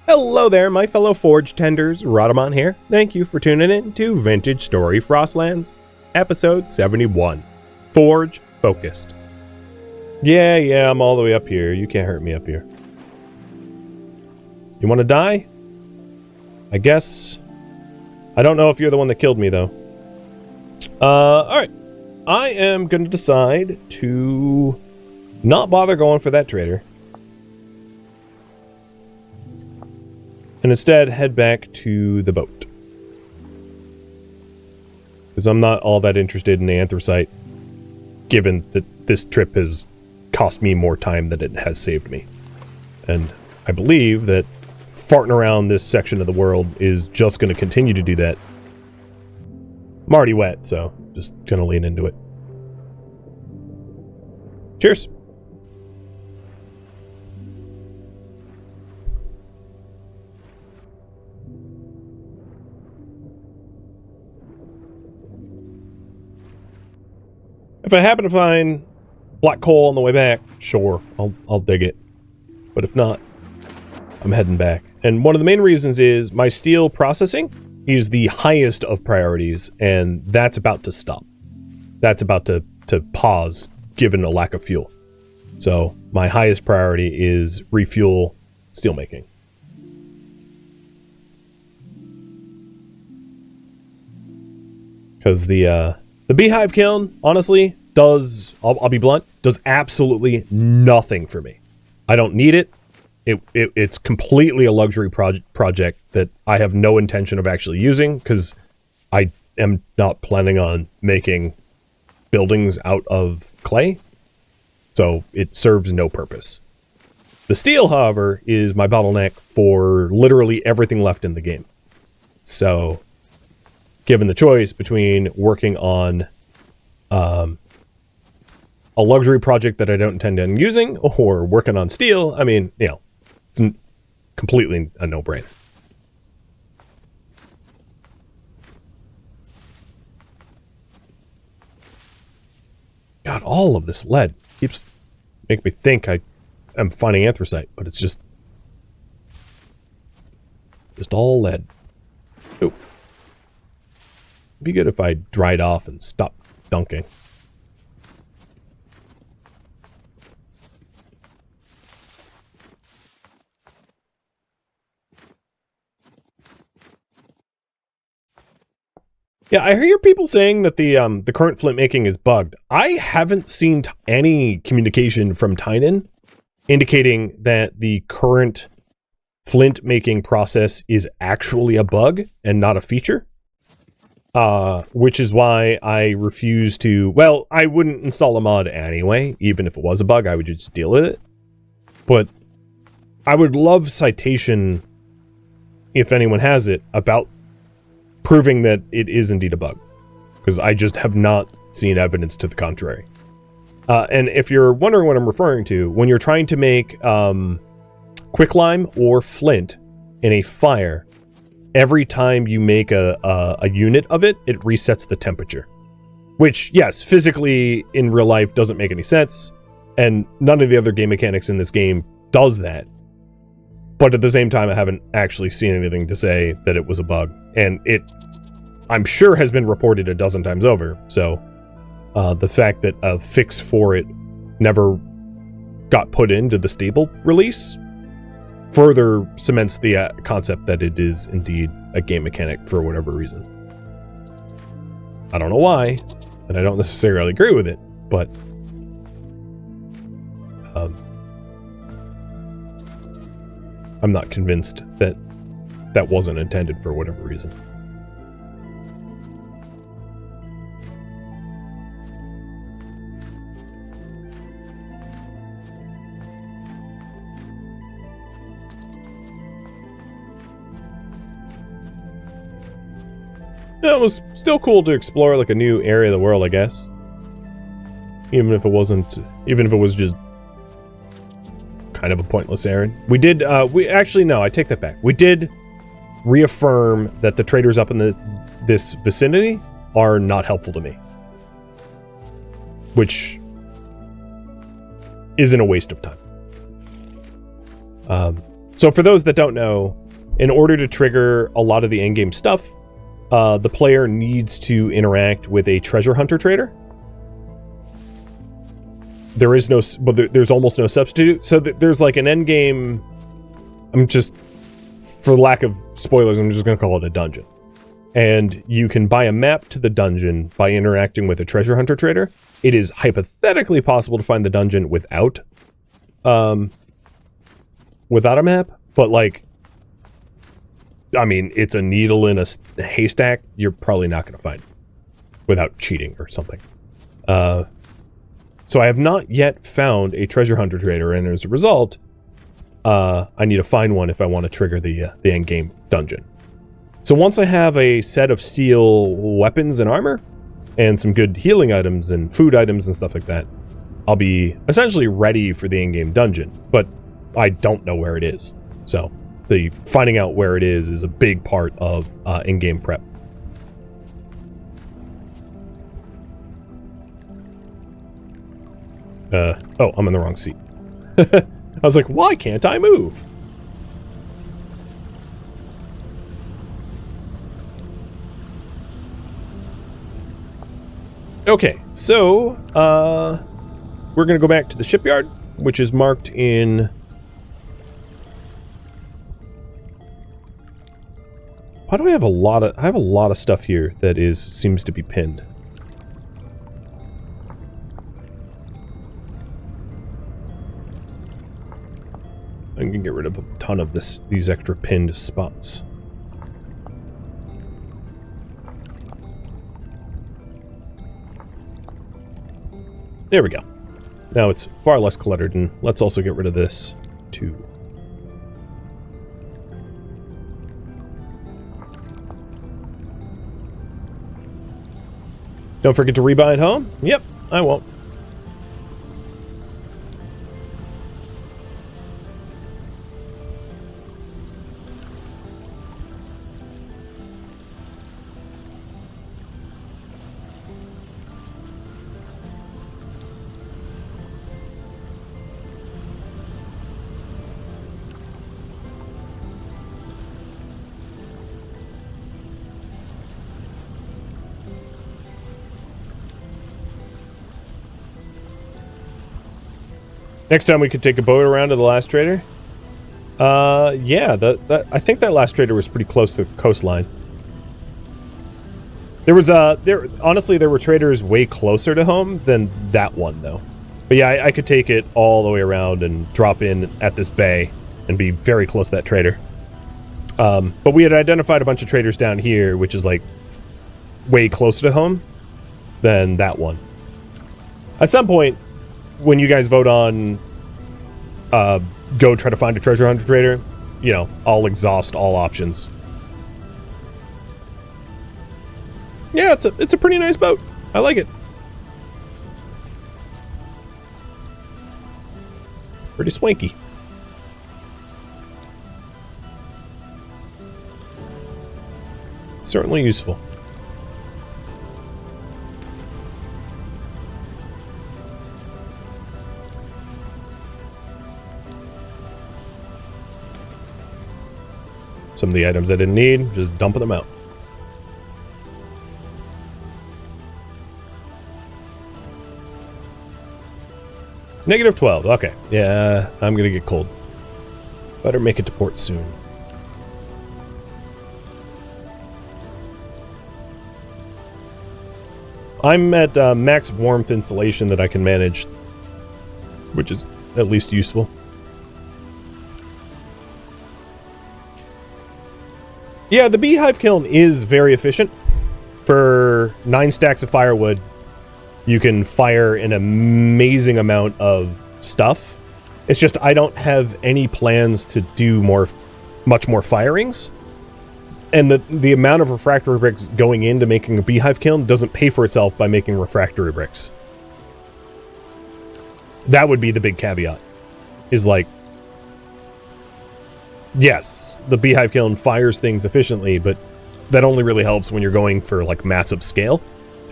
Hello there, my fellow Forge Tenders. Rhadamant here. Thank you for tuning in to Vintage Story Frostlands, episode 71. Forge Focused. Yeah, I'm all the way up here. You can't hurt me up here. You want to die? I guess. I don't know if you're the one that killed me, though. Alright. I am going to decide to not bother going for that trader. And instead head back to the boat. Because I'm not all that interested in the anthracite, given that this trip has cost me more time than it has saved me. And I believe that farting around this section of the world is just going to continue to do that. I'm already wet, so just going to lean into it. Cheers! If I happen to find black coal on the way back, sure, I'll dig it. But if not, I'm heading back. And one of the main reasons is my steel processing is the highest of priorities, and that's about to stop. That's about to pause, given a lack of fuel. So my highest priority is refuel steelmaking. Because the beehive kiln, honestly, does, I'll be blunt, does absolutely nothing for me. I don't need it. It's completely a luxury project that I have no intention of actually using, because I am not planning on making buildings out of clay. So it serves no purpose. The steel, however, is my bottleneck for literally everything left in the game. So given the choice between working on a luxury project that I don't intend on using or working on steel, I mean, you know, it's completely a no-brainer. God, all of this lead keeps making me think I am finding anthracite, but it's just all lead. Ooh. It'd be good if I dried off and stopped dunking. Yeah, I hear people saying that the current flint making is bugged. I haven't seen any communication from Tynan indicating that the current flint making process is actually a bug and not a feature. Which is why I refuse to... Well, I wouldn't install a mod anyway. Even if it was a bug, I would just deal with it. But I would love citation, if anyone has it, about proving that it is indeed a bug, because I just have not seen evidence to the contrary. And if you're wondering what I'm referring to, when you're trying to make quicklime or flint in a fire, every time you make a unit of it, it resets the temperature. Which, yes, physically in real life doesn't make any sense, and none of the other game mechanics in this game does that. But at the same time, I haven't actually seen anything to say that it was a bug. And it, I'm sure, has been reported a dozen times over. So the fact that a fix for it never got put into the stable release further cements the concept that it is indeed a game mechanic for whatever reason. I don't know why, and I don't necessarily agree with it, but I'm not convinced that that wasn't intended for whatever reason. Yeah, it was still cool to explore like a new area of the world, I guess. Even if it was just kind of a pointless errand. We did, no, I take that back. We did reaffirm that the traders up in this vicinity are not helpful to me. Which isn't a waste of time. So for those that don't know, in order to trigger a lot of the endgame stuff, the player needs to interact with a treasure hunter trader. There is no, well, there's almost no substitute. So there's like an endgame. I'm just, for lack of spoilers, I'm just going to call it a dungeon. And you can buy a map to the dungeon by interacting with a treasure hunter trader. It is hypothetically possible to find the dungeon without a map, but like, I mean, it's a needle in a haystack. You're probably not going to find it without cheating or something. So I have not yet found a treasure hunter trader, and as a result, I need to find one if I want to trigger the end game dungeon. So once I have a set of steel weapons and armor, and some good healing items and food items and stuff like that, I'll be essentially ready for the in-game dungeon, but I don't know where it is. So the finding out where it is a big part of in-game prep. Oh, I'm in the wrong seat. I was like, why can't I move? Okay, so we're gonna go back to the shipyard, which is marked in. Why do I have a lot of? I have a lot of stuff here that seems to be pinned. I can get rid of a ton of these extra pinned spots. There we go. Now it's far less cluttered, and let's also get rid of this too. Don't forget to rebind home? Yep, I won't. Next time we could take a boat around to the last trader. Yeah, I think that last trader was pretty close to the coastline. Honestly, there were traders way closer to home than that one, though. But yeah, I could take it all the way around and drop in at this bay and be very close to that trader. But we had identified a bunch of traders down here, which is like way closer to home than that one. At some point, when you guys vote on go try to find a treasure hunter trader, you know, I'll exhaust all options. Yeah, it's a pretty nice boat. I like it. Pretty swanky. Certainly useful. Some of the items I didn't need, just dumping them out. -12, okay. Yeah, I'm gonna get cold. Better make it to port soon. I'm at max warmth insulation that I can manage, which is at least useful. Yeah, the beehive kiln is very efficient. For 9 stacks of firewood, you can fire an amazing amount of stuff. It's just I don't have any plans to do much more firings. And the amount of refractory bricks going into making a beehive kiln doesn't pay for itself by making refractory bricks. That would be the big caveat. Is like, yes, the beehive kiln fires things efficiently, but that only really helps when you're going for like massive scale.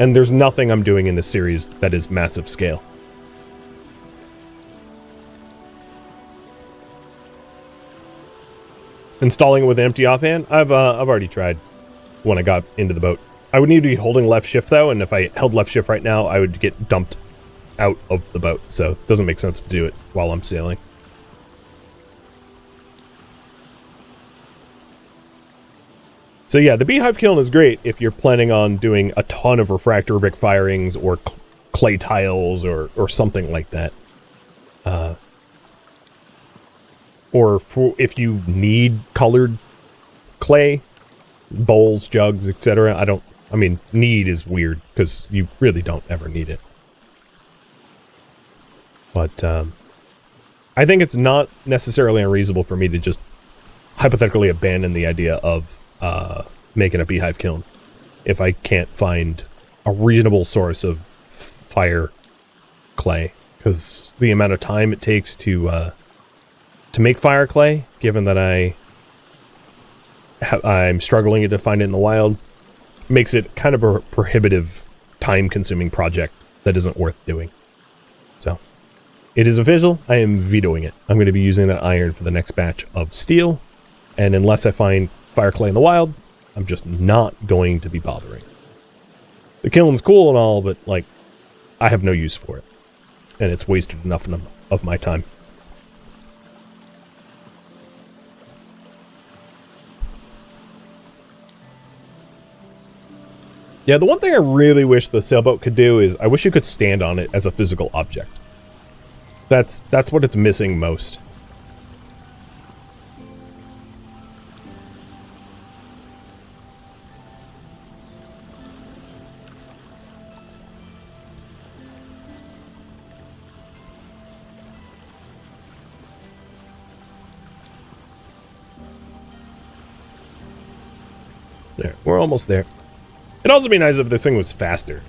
And there's nothing I'm doing in this series that is massive scale. Installing it with an empty offhand? I've already tried when I got into the boat. I would need to be holding left shift though, and if I held left shift right now, I would get dumped out of the boat, so it doesn't make sense to do it while I'm sailing. So yeah, the beehive kiln is great if you're planning on doing a ton of refractor brick firings or clay tiles or something like that. Or for if you need colored clay, bowls, jugs, etc. I mean, need is weird because you really don't ever need it. But I think it's not necessarily unreasonable for me to just hypothetically abandon the idea of making a beehive kiln if I can't find a reasonable source of fire clay, because the amount of time it takes to make fire clay, given that I'm struggling to find it in the wild, makes it kind of a prohibitive, time-consuming project that isn't worth doing. So, it is official. I am vetoing it. I'm going to be using that iron for the next batch of steel, and unless I find fire clay in the wild, I'm just not going to be bothering. The kiln's cool and all, but, like, I have no use for it. And it's wasted enough of my time. Yeah, the one thing I really wish the sailboat could do is I wish you could stand on it as a physical object. That's what it's missing most. There, we're almost there. It'd also be nice if this thing was faster.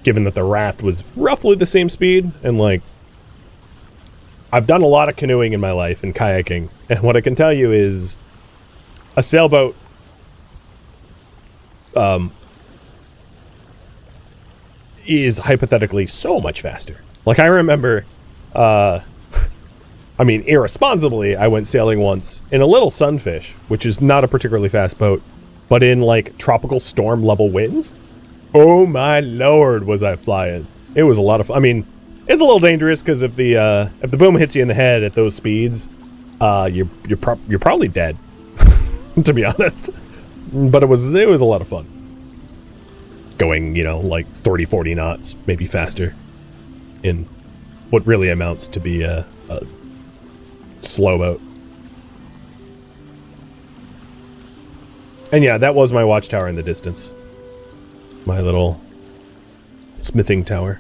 Given that the raft was roughly the same speed, and like... I've done a lot of canoeing in my life and kayaking, and what I can tell you is... A sailboat... is hypothetically so much faster. Like, I remember... I mean, irresponsibly, I went sailing once in a little Sunfish, which is not a particularly fast boat, but in, like, tropical storm-level winds. Oh my lord, was I flying. It was a lot of fun. I mean, it's a little dangerous, because if the boom hits you in the head at those speeds, you're probably dead, to be honest. But it was a lot of fun. Going, you know, like 30, 40 knots, maybe faster, in what really amounts to be a slow boat. And yeah, that was my watchtower in the distance. My little smithing tower.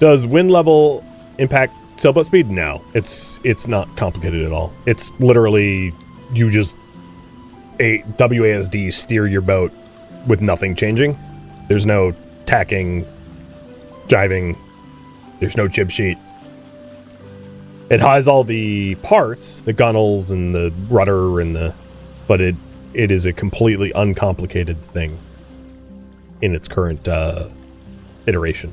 Does wind level impact sailboat speed? No, it's not complicated at all. It's literally you just WASD steer your boat with nothing changing. There's no tacking, jiving. There's no jib sheet. It has all the parts, the gunnels and the rudder and but it is a completely uncomplicated thing in its current iteration.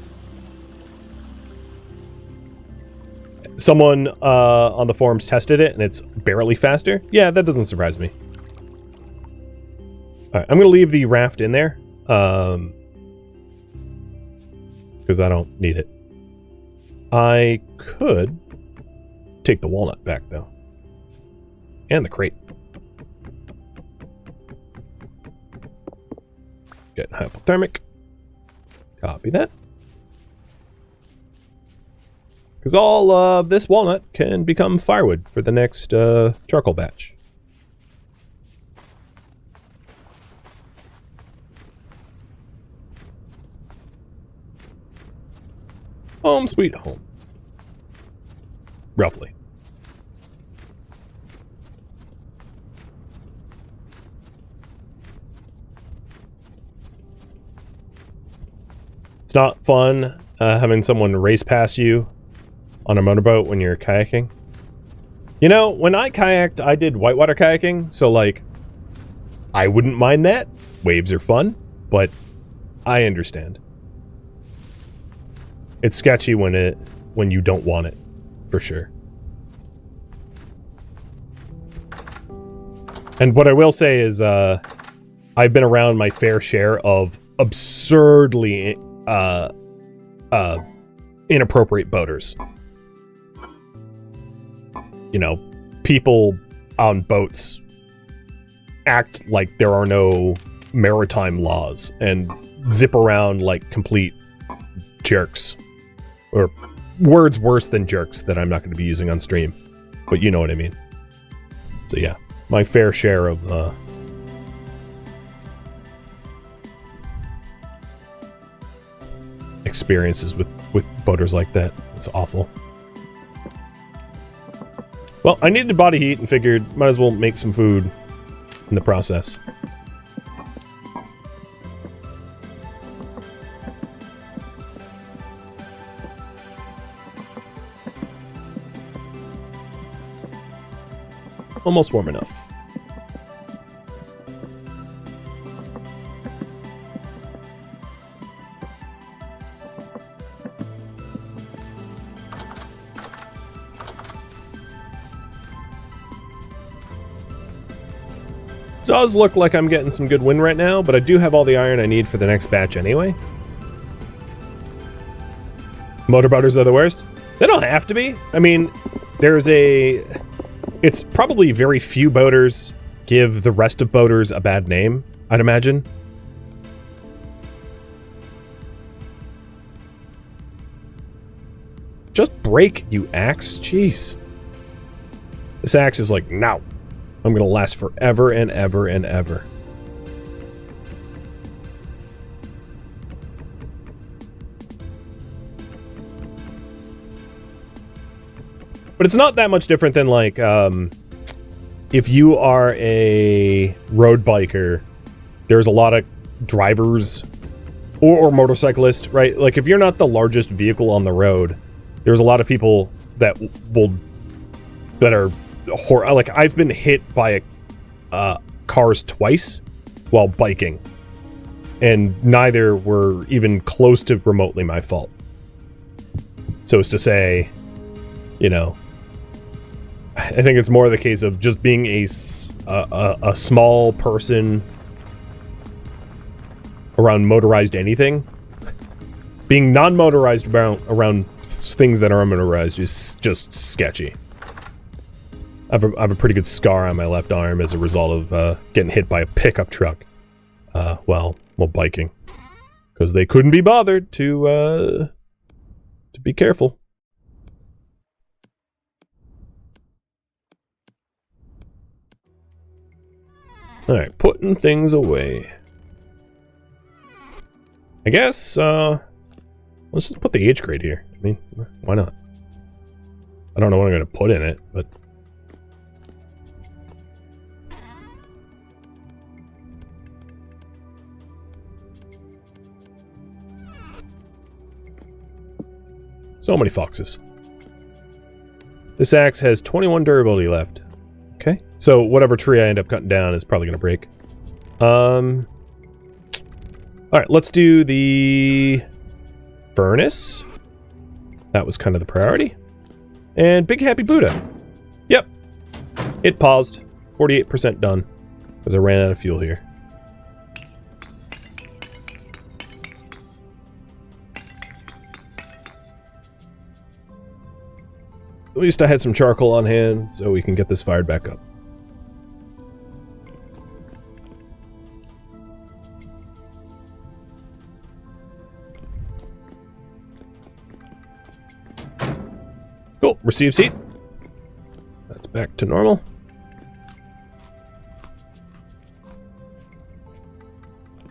Someone on the forums tested it and it's barely faster. Yeah, that doesn't surprise me. All right, I'm going to leave the raft in there because I don't need it. I could take the walnut back, though. And the crate. Get hypothermic. Copy that. Because all of this walnut can become firewood for the next charcoal batch. Home sweet home. Roughly. It's not fun having someone race past you on a motorboat when you're kayaking. You know, when I kayaked, I did whitewater kayaking, so like, I wouldn't mind that. Waves are fun, but I understand. It's sketchy when you don't want it, for sure. And what I will say is, I've been around my fair share of absurdly inappropriate boaters. You know, people on boats act like there are no maritime laws and zip around like complete jerks. Or words worse than jerks that I'm not going to be using on stream. But you know what I mean. So yeah, my fair share of experiences with boaters like that. It's awful. Well, I needed body heat and figured might as well make some food in the process. Almost warm enough. Does look like I'm getting some good wind right now, but I do have all the iron I need for the next batch anyway. Motorboaters are the worst? They don't have to be. I mean, there's a... It's probably very few boaters give the rest of boaters a bad name, I'd imagine. Just break, you axe. Jeez. This axe is like, no. I'm going to last forever and ever and ever. But it's not that much different than, like, if you are a road biker, there's a lot of drivers or motorcyclists, right? Like, if you're not the largest vehicle on the road, there's a lot of people that are like, I've been hit by cars twice while biking, and neither were even close to remotely my fault. So as to say, you know, I think it's more the case of just being a small person around motorized anything. Being non-motorized around things that are motorized is just sketchy. I have a pretty good scar on my left arm as a result of getting hit by a pickup truck while biking, because they couldn't be bothered to be careful. All right, putting things away. I guess let's just put the H grade here. I mean, why not? I don't know what I'm going to put in it, but so many foxes. This axe has 21 durability left. Okay, so whatever tree I end up cutting down is probably going to break. Alright, let's do the furnace. That was kind of the priority. And Big Happy Buddha. Yep. It paused. 48% done. Because I ran out of fuel here. At least I had some charcoal on hand, so we can get this fired back up. Cool, receive seat. That's back to normal.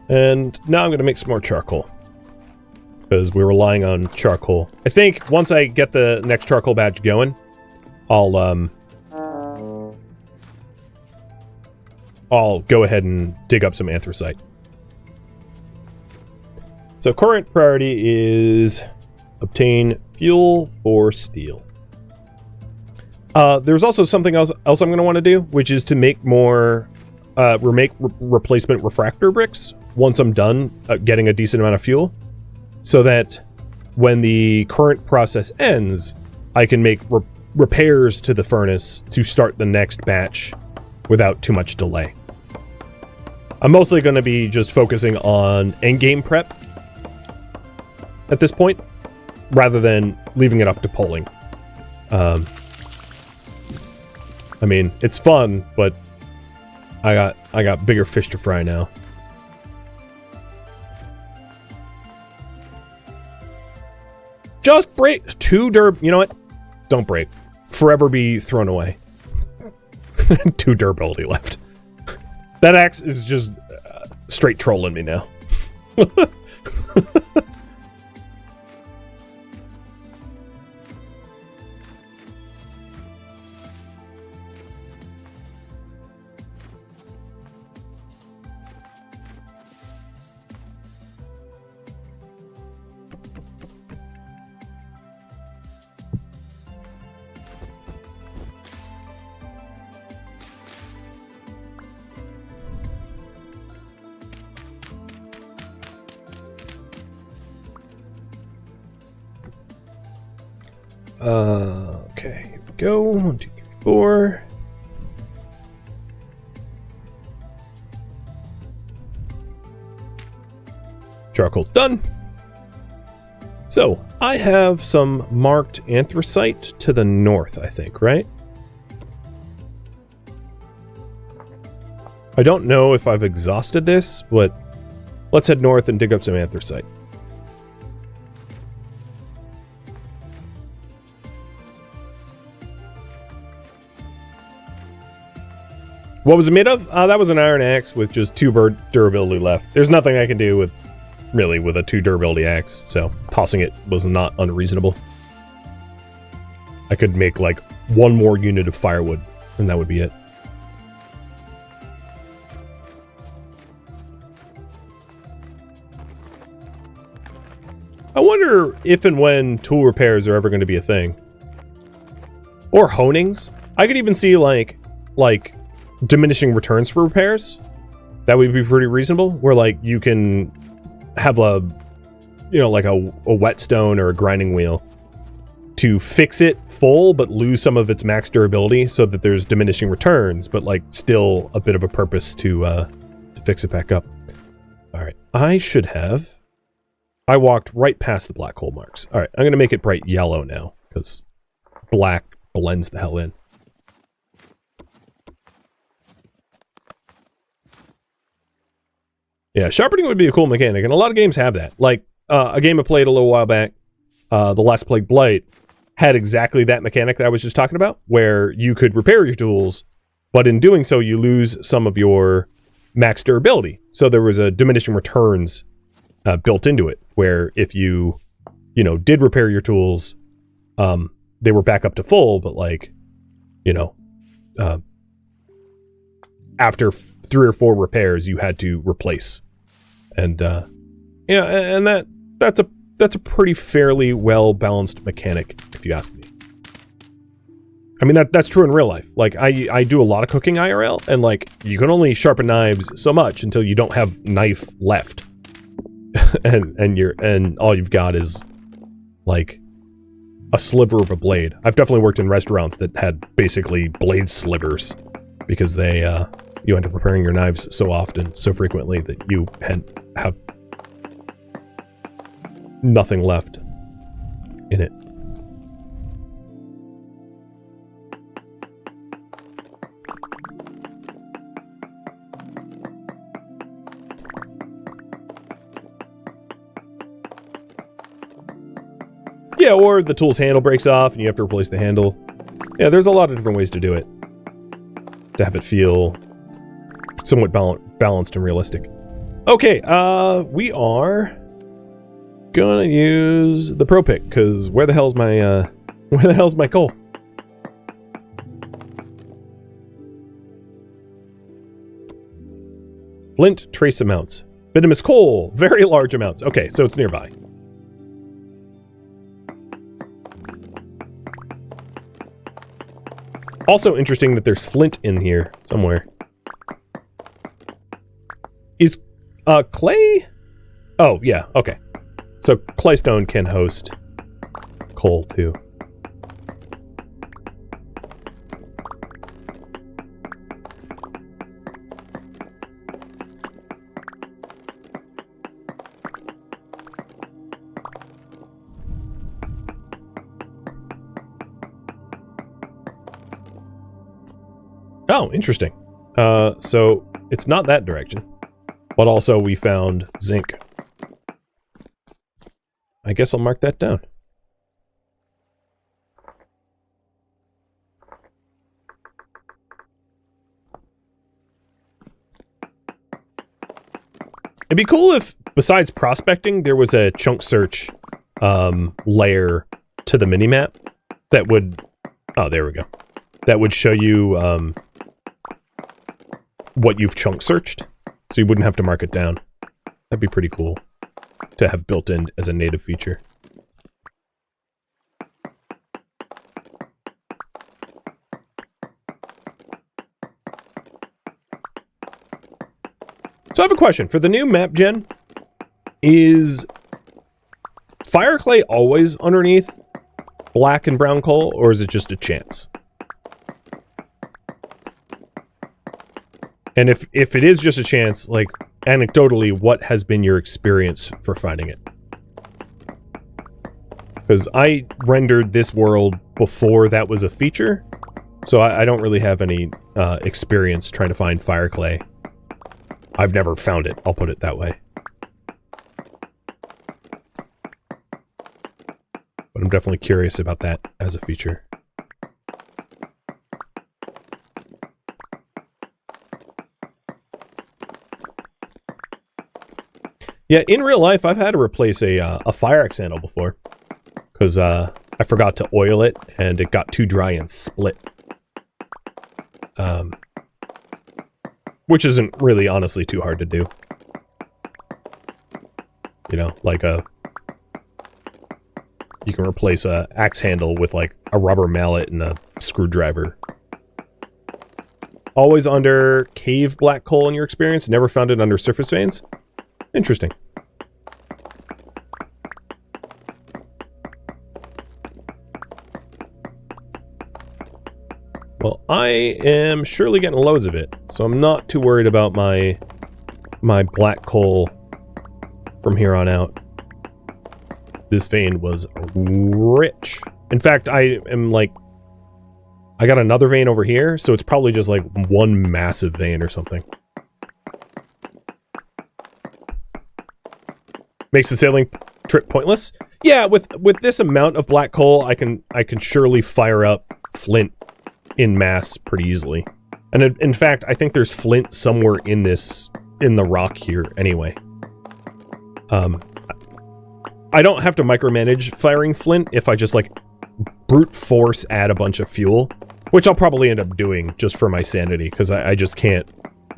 And now I'm going to make some more charcoal, because we're relying on charcoal. I think once I get the next charcoal batch going, I'll go ahead and dig up some anthracite. So current priority is obtain fuel for steel. There's also something else I'm going to want to do, which is to make more replacement refractor bricks once I'm done getting a decent amount of fuel, so that when the current process ends, I can make repairs to the furnace to start the next batch without too much delay. I'm mostly going to be just focusing on endgame prep at this point, rather than leaving it up to polling. I mean, it's fun, but I got bigger fish to fry now. Just break 2 you know what? Don't break. Forever be thrown away. 2 durability left. That axe is just straight trolling me now. Okay, here we go. 1, 2, 3, 4. Charcoal's done. So, I have some marked anthracite to the north, I think, right? I don't know if I've exhausted this, but let's head north and dig up some anthracite. What was it made of? That was an iron axe with just 2 durability left. There's nothing I can do with a 2 durability axe, so tossing it was not unreasonable. I could make like 1 more unit of firewood, and that would be it. I wonder if and when tool repairs are ever going to be a thing. Or honings. I could even see like diminishing returns for repairs. That would be pretty reasonable, where like you can have a, you know, like a whetstone or a grinding wheel to fix it full but lose some of its max durability, so that there's diminishing returns but like still a bit of a purpose to fix it back up. All right, I walked right past the black hole marks. All right, I'm gonna make it bright yellow now because black blends the hell in. Yeah, sharpening would be a cool mechanic, and a lot of games have that. Like, a game I played a little while back, The Last Plague Blight, had exactly that mechanic that I was just talking about, where you could repair your tools, but in doing so, you lose some of your max durability. So there was a diminishing returns built into it, where if you did repair your tools, they were back up to full, but like, after 3 or 4 repairs, you had to replace. And yeah, and that's a pretty fairly well balanced mechanic, if you ask me. I mean, that's true in real life. Like I do a lot of cooking IRL, and like you can only sharpen knives so much until you don't have knife left, and all you've got is like a sliver of a blade. I've definitely worked in restaurants that had basically blade slivers because they you end up repairing your knives so often, so frequently, that you have nothing left in it. Yeah, or the tool's handle breaks off and you have to replace the handle. Yeah, there's a lot of different ways to do it, to have it feel somewhat balanced and realistic. Okay, we are gonna use the pro pick, because where the hell's my coal? Flint, trace amounts. Bituminous coal, very large amounts. Okay, so it's nearby. Also interesting that there's flint in here somewhere. Is clay? Oh, yeah, okay. So claystone can host coal too. Oh, interesting. So it's not that direction. But also we found zinc. I guess I'll mark that down. It'd be cool if, besides prospecting, there was a chunk search layer to the minimap that would... Oh, there we go. That would show you what you've chunk searched, so you wouldn't have to mark it down. That'd be pretty cool to have built in as a native feature. So I have a question. For the new map gen, is fire clay always underneath black and brown coal, or is it just a chance? And if it is just a chance, like, anecdotally, what has been your experience for finding it? Because I rendered this world before that was a feature, so I don't really have any experience trying to find fire clay. I've never found it, I'll put it that way. But I'm definitely curious about that as a feature. Yeah, in real life, I've had to replace a fire axe handle before. Because I forgot to oil it, and it got too dry and split. Which isn't really, honestly, too hard to do. You know, like you can replace a axe handle with, like, a rubber mallet and a screwdriver. Always under cave black coal in your experience? Never found it under surface veins? Interesting. Well, I am surely getting loads of it, so I'm not too worried about my black coal from here on out. This vein was rich. In fact, I got another vein over here, so it's probably just like one massive vein or something. Makes the sailing trip pointless? Yeah, with this amount of black coal, I can surely fire up flint in mass pretty easily. And in fact, I think there's flint somewhere in the rock here anyway. I don't have to micromanage firing flint if I just, like, brute force add a bunch of fuel, which I'll probably end up doing just for my sanity, because I just can't.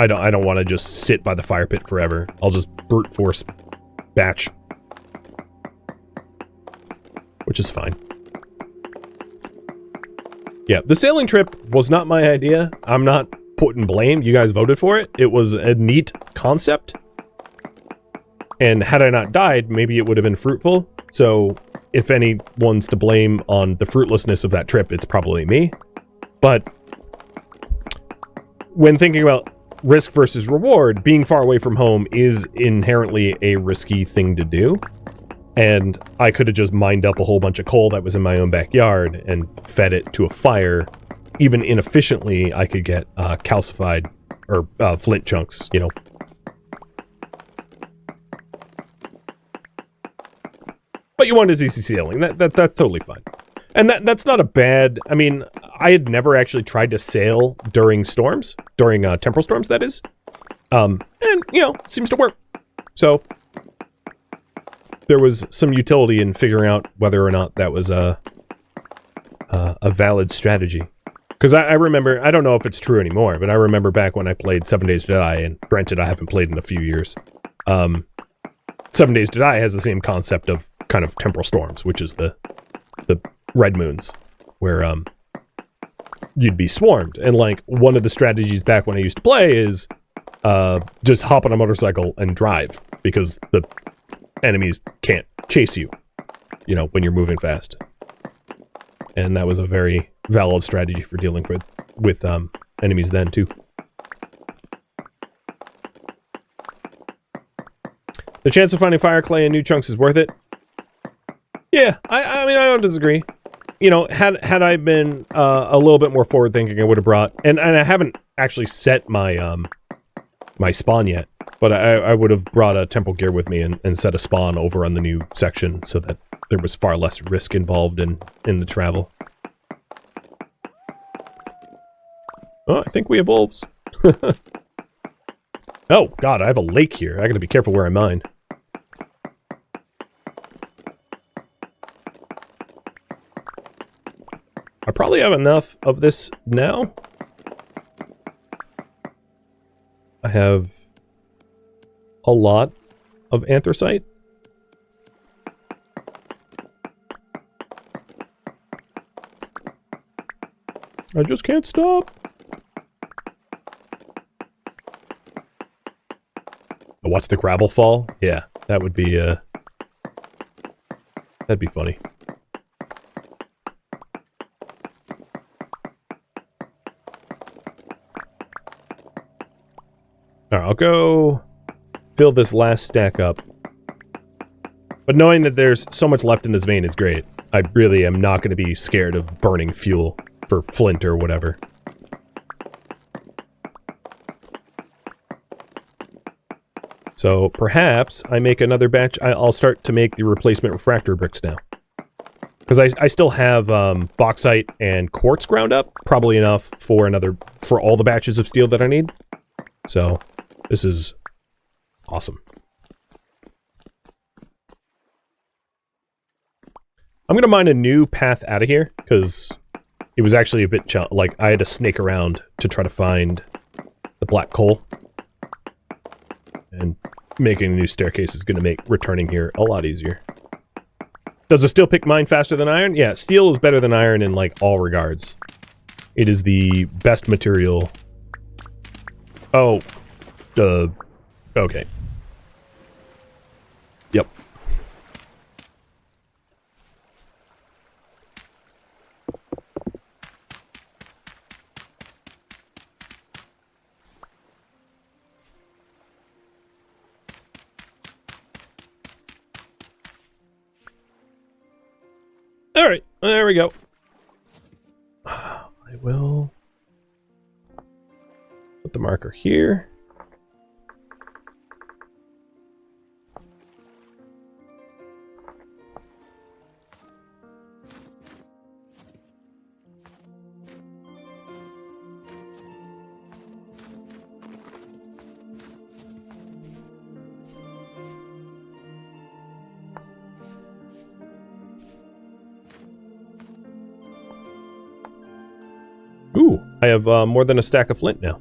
I don't want to just sit by the fire pit forever. I'll just brute force batch, which is fine. Yeah, the sailing trip was not my idea. I'm not putting blame. You guys voted for it. It was a neat concept. And had I not died, maybe it would have been fruitful. So if anyone's to blame on the fruitlessness of that trip, it's probably me. But when thinking about risk versus reward, being far away from home is inherently a risky thing to do. And I could have just mined up a whole bunch of coal that was in my own backyard and fed it to a fire. Even inefficiently, I could get calcified or flint chunks, you know. But you wanted easy sailing. That's totally fine. And that's not a bad... I mean, I had never actually tried to sail during storms. During temporal storms, that is. And, you know, seems to work. So there was some utility in figuring out whether or not that was a valid strategy. Because I remember, I don't know if it's true anymore, but I remember back when I played 7 Days to Die, and granted I haven't played in a few years. 7 Days to Die has the same concept of kind of temporal storms, which is the red moons, where you'd be swarmed. And like one of the strategies back when I used to play is just hop on a motorcycle and drive, because the enemies can't chase you, you know, when you're moving fast. And that was a very valid strategy for dealing with enemies then too. The chance of finding fire clay and new chunks is worth it. Yeah, I mean, I don't disagree. you know, had I been a little bit more forward thinking, I would have brought, and I haven't actually set my my spawn yet, but I would have brought a temple gear with me and set a spawn over on the new section so that there was far less risk involved in the travel. Oh, I think we have wolves. Oh, God, I have a lake here. I gotta be careful where I mine. I probably have enough of this now. I have a lot of anthracite. I just can't stop. Watch the gravel fall? Yeah, that would be, that'd be funny. Alright, I'll go fill this last stack up. But knowing that there's so much left in this vein is great. I really am not going to be scared of burning fuel for flint or whatever. So perhaps I make another batch. I'll start to make the replacement refractory bricks now. Because I still have bauxite and quartz ground up. Probably enough for all the batches of steel that I need. So this is awesome. I'm going to mine a new path out of here. Because it was actually a bit like I had to snake around to try to find the black coal. And making a new staircase is going to make returning here a lot easier. Does a steel pick mine faster than iron? Yeah, steel is better than iron in, like, all regards. It is the best material. Oh. Okay. Yep. Alright, there we go. I will put the marker here. Ooh, I have more than a stack of flint now.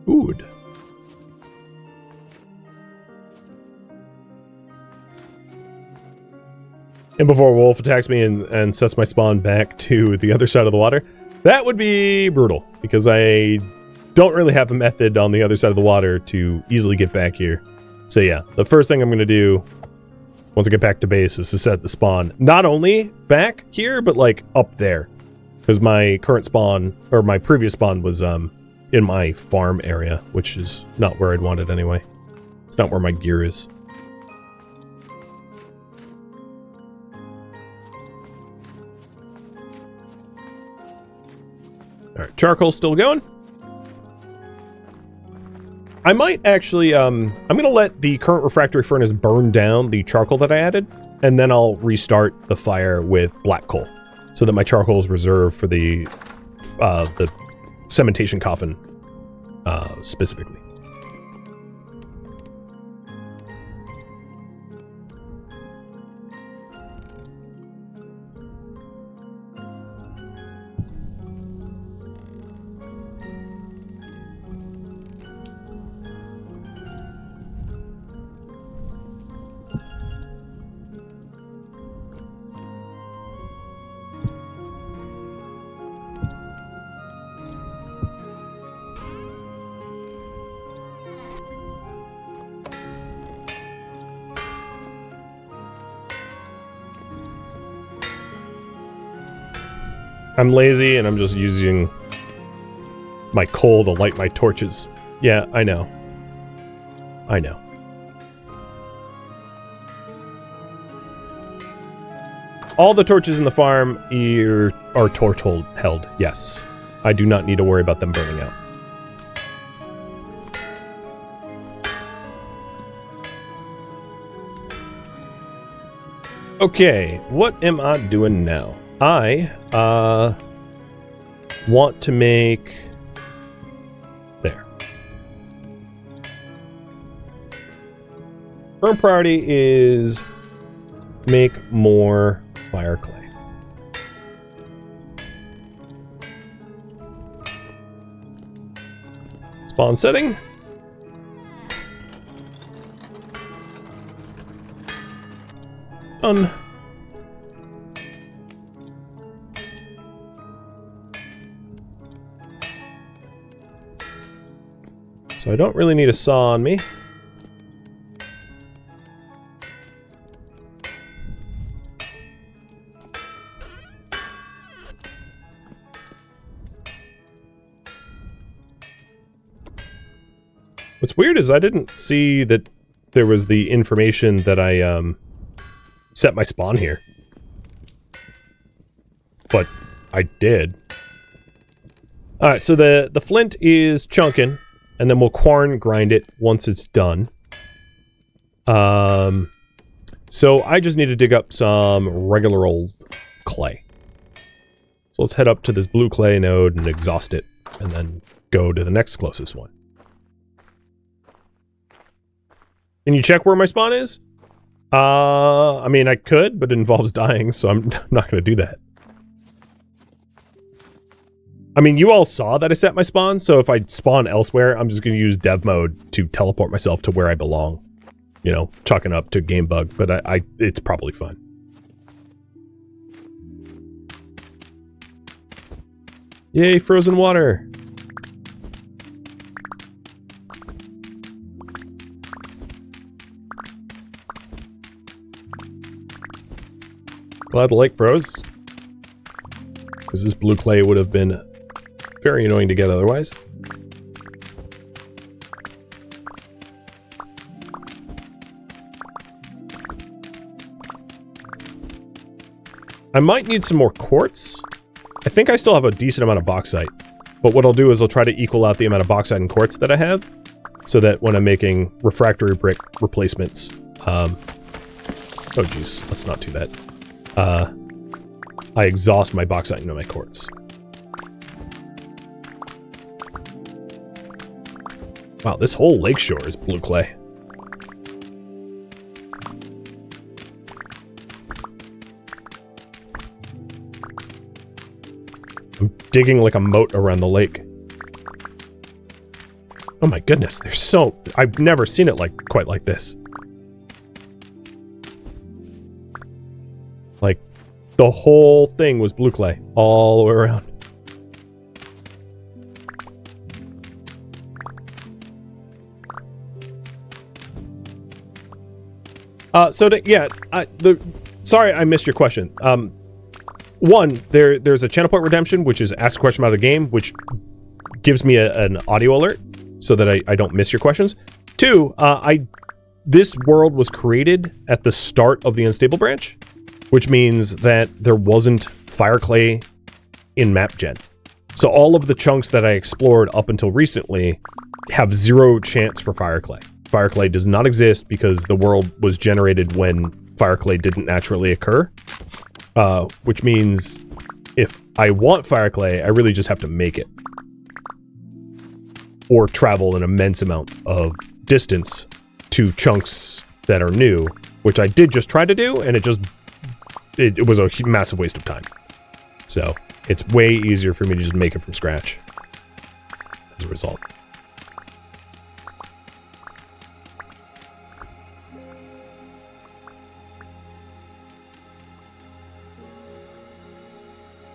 Good. And before Wolf attacks me and sets my spawn back to the other side of the water, that would be brutal, because I don't really have a method on the other side of the water to easily get back here. So yeah, the first thing I'm going to do once I get back to base is to set the spawn not only back here, but like up there. Because my current spawn, or my previous spawn, was in my farm area, which is not where I'd want it anyway. It's not where my gear is. Alright, charcoal's still going. I might actually, I'm going to let the current refractory furnace burn down the charcoal that I added, and then I'll restart the fire with black coal, so that my charcoal is reserved for the cementation coffin, specifically. I'm lazy and I'm just using my coal to light my torches. Yeah, I know. I know. All the torches in the farm are torch held. Yes. I do not need to worry about them burning out. Okay, what am I doing now? I want to make... There. Current priority is make more fire clay. Spawn setting. Done. So I don't really need a saw on me. What's weird is I didn't see that there was the information that I set my spawn here. But I did. Alright, so the flint is chunking, and then we'll quarn grind it once it's done. So I just need to dig up some regular old clay. So let's head up to this blue clay node and exhaust it, and then go to the next closest one. Can you check where my spawn is? I mean, I could, but it involves dying, so I'm not going to do that. I mean, you all saw that I set my spawn, so if I spawn elsewhere, I'm just going to use dev mode to teleport myself to where I belong. You know, chalking up to game bug, but it's probably fun. Yay, frozen water! Glad the lake froze, because this blue clay would have been very annoying to get otherwise. I might need some more quartz. I think I still have a decent amount of bauxite, but what I'll do is I'll try to equal out the amount of bauxite and quartz that I have, so that when I'm making refractory brick replacements, oh geez, let's not do that. I exhaust my bauxite into my quartz. Wow, this whole lakeshore is blue clay. I'm digging like a moat around the lake. Oh my goodness, there's so... I've never seen it quite like this. Like, the whole thing was blue clay, all the way around. Sorry I missed your question. One, there's a channel point redemption, which is ask a question about a game, which gives me an audio alert, so that I don't miss your questions. Two, this world was created at the start of the unstable branch, which means that there wasn't fire clay in map gen. So all of the chunks that I explored up until recently have zero chance for fire clay. Fire clay does not exist because the world was generated when fire clay didn't naturally occur. Which means if I want fire clay, I really just have to make it. Or travel an immense amount of distance to chunks that are new, which I did just try to do, and it was a massive waste of time. So it's way easier for me to just make it from scratch as a result.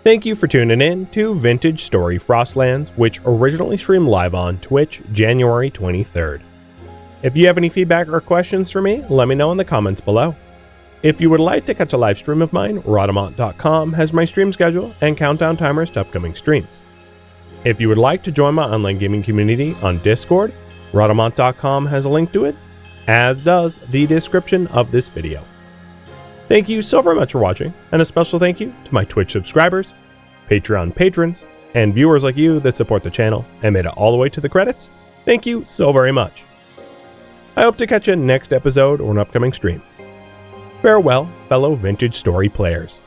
Thank you for tuning in to Vintage Story Frostlands, which originally streamed live on Twitch January 23rd. If you have any feedback or questions for me, let me know in the comments below. If you would like to catch a live stream of mine, Rhadamant.com has my stream schedule and countdown timers to upcoming streams. If you would like to join my online gaming community on Discord, Rhadamant.com has a link to it, as does the description of this video. Thank you so very much for watching, and a special thank you to my Twitch subscribers, Patreon patrons, and viewers like you that support the channel and made it all the way to the credits. Thank you so very much. I hope to catch you in the next episode or an upcoming stream. Farewell, fellow vintage story players.